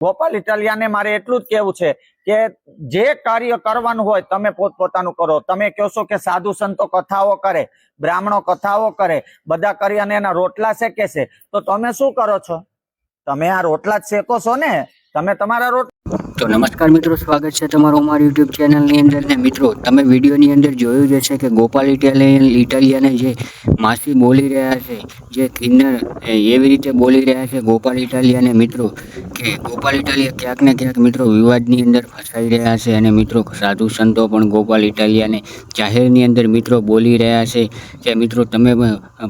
ગોપાલ ઇટાલિયાને મારે એટલું જ કહેવું છે કે જે કાર્ય કરવાનું હોય તમે પોતપોતાનું કરો. તમે કહો છો કે સાધુ સંતો કથાઓ કરે, બ્રાહ્મણો કથાઓ કરે, બધા કરી અને એના રોટલા શેકે છે, તો તમે શું કરો છો? તમે આ રોટલા જ શેકો છો ને, તમે તમારા રોટલા. તો નમસ્કાર મિત્રો, સ્વાગત છે તમારું અમારી યુટ્યુબ ચેનલની અંદર. ને મિત્રો, તમે વિડીયોની અંદર જોયું જ હશે કે ગોપાલ ઇટાલિયાને જે માસી બોલી રહ્યા છે, જે કિન્નર એવી રીતે બોલી રહ્યા છે ગોપાલ ઇટાલિયાને મિત્રો, કે ગોપાલ ઇટાલિયા ક્યાંક ને ક્યાંક મિત્રો વિવાદની અંદર ફસાઈ રહ્યા છે. અને મિત્રો સાધુ સંતો પણ ગોપાલ ઇટાલિયાને જાહેરની અંદર મિત્રો બોલી રહ્યા છે કે મિત્રો તમે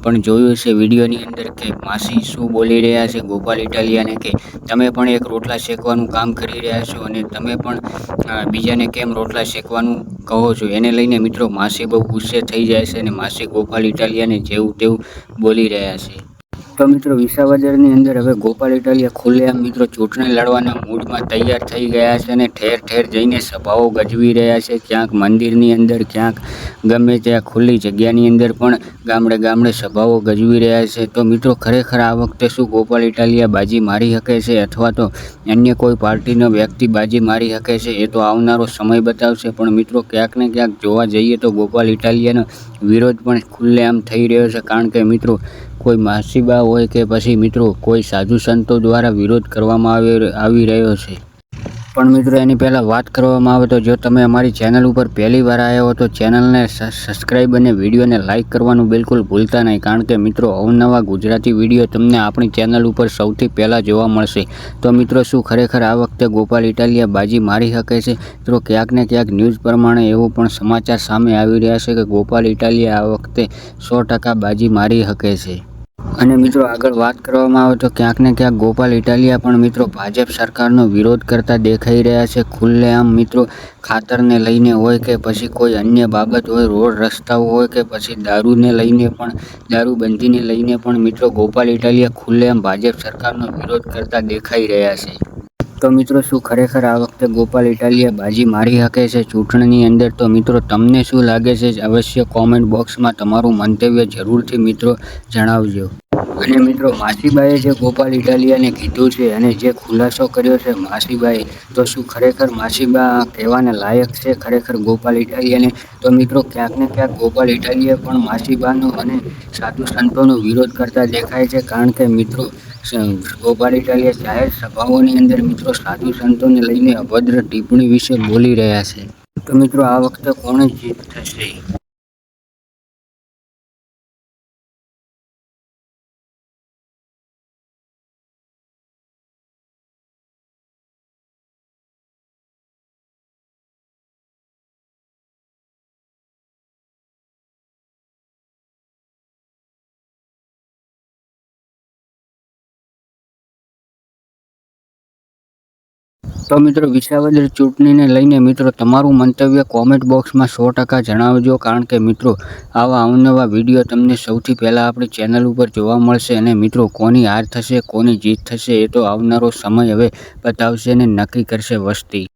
પણ જોયું હશે વિડીયોની અંદર કે માસી શું બોલી રહ્યા છે ગોપાલ ઇટાલિયાને, કે તમે પણ એક રોટલા શેકવાનું કામ કરી રહ્યા છો અને તમે પણ બીજાને કેમ રોટલા શેકવાનું કહો છો. એને લઈને મિત્રો માસી બહુ ગુસ્સે થઈ જાય છે અને માસી ગોપાલ ઇટાલિયાને જેવું તેવું બોલી રહ્યા છે. તો મિત્રો વિસાવદરની અંદર હવે ગોપાલ ઇટાલિયા ખુલ્લેઆમ મિત્રો ચૂંટણી લડવાના મૂડમાં તૈયાર થઈ ગયા છે અને ઠેર ઠેર જઈને સભાઓ ગજવી રહ્યા છે. ક્યાંક મંદિરની અંદર, ક્યાંક ગમે ત્યાં ખુલ્લી જગ્યાની અંદર પણ ગામડે ગામડે સભાઓ ગજવી રહ્યા છે. તો મિત્રો ખરેખર આ વખતે શું ગોપાલ ઇટાલિયા બાજી મારી શકે છે અથવા તો અન્ય કોઈ પાર્ટીનો વ્યક્તિ બાજી મારી શકે છે, એ તો આવનારો સમય બતાવશે. પણ મિત્રો ક્યાંક ને ક્યાંક જોવા જઈએ તો ગોપાલ ઇટાલિયાનો વિરોધ પણ ખુલ્લેઆમ થઈ રહ્યો છે, કારણ કે મિત્રો કોઈ માસીબા હોય કે પછી મિત્રો કોઈ સાધુ સંતો દ્વારા વિરોધ કરવામાં આવી રહ્યો છે. પણ મિત્રો એની પહેલાં વાત કરવામાં આવે તો જો તમે અમારી ચેનલ ઉપર પહેલી વાર આવ્યા હો તો ચેનલને સબસ્ક્રાઈબ અને વિડીયોને લાઇક કરવાનું બિલકુલ ભૂલતા નહીં, કારણ કે મિત્રો અવનવા ગુજરાતી વિડીયો તમને આપણી ચેનલ ઉપર સૌથી પહેલાં જોવા મળશે. તો મિત્રો શું ખરેખર આ વખતે ગોપાલ ઇટાલિયા બાજી મારી શકે છે? મિત્રો ક્યાંક ને ક્યાંક ન્યૂઝ પ્રમાણે એવું પણ સમાચાર સામે આવી રહ્યા છે કે ગોપાલ ઇટાલિયા આ વખતે 100% બાજી મારી શકે છે. અને મિત્રો આગળ વાત કરવામાં આવે તો ક્યાંક ને ક્યાંક ગોપાલ ઇટાલિયા પણ મિત્રો ભાજપ સરકારનો વિરોધ કરતા દેખાઈ રહ્યા છે ખુલ્લેઆમ. મિત્રો ખાતરને લઈને હોય કે પછી કોઈ અન્ય બાબત હોય, રોડ રસ્તાઓ હોય કે પછી દારૂને લઈને પણ, દારૂબંધીને લઈને પણ મિત્રો ગોપાલ ઇટાલિયા ખુલ્લેઆમ ભાજપ સરકારનો વિરોધ કરતા દેખાઈ રહ્યા છે. તો મિત્રો શું ખરેખર આ વખતે ગોપાલ ઇટાલિયા બાજી મારી શકે છે ચૂંટણીની અંદર? તો મિત્રો તમને શું લાગે છે અવશ્ય કોમેન્ટ બોક્સમાં તમારું મંતવ્ય જરૂરથી મિત્રો જણાવજો. અને મિત્રો માસીબાએ જે ગોપાલ ઇટાલિયાને કીધું છે અને જે ખુલાસો કર્યો છે માસીબાએ, તો શું ખરેખર માસીબા કહેવાને લાયક છે ખરેખર ગોપાલ ઇટાલિયાને? તો મિત્રો ક્યાંક ને ક્યાંક ગોપાલ ઇટાલિયા પણ માસીબાનો અને સાધુ સંતોનો વિરોધ કરતા દેખાય છે, કારણ કે મિત્રો ગોપાલ ઇટાલિયા જાહેર સભાઓની અંદર મિત્રો સાધુ સંતોને લઈને અભદ્ર ટિપ્પણી વિશે બોલી રહ્યા છે. તો મિત્રો આ વખતે કોણે જીત થશે? તો મિત્રો વિસાવદર ચૂંટણીને લઈને મિત્રો તમારું મંતવ્ય કોમેન્ટ બોક્સમાં 100% જણાવજો, કારણ કે મિત્રો આવા અવનવા વિડીયો તમને સૌથી પહેલાં આપણી ચેનલ ઉપર જોવા મળશે. અને મિત્રો કોની હાર થશે, કોની જીત થશે, એ તો આવનારો સમય હવે બતાવશે અને નક્કી કરશે વસ્તી.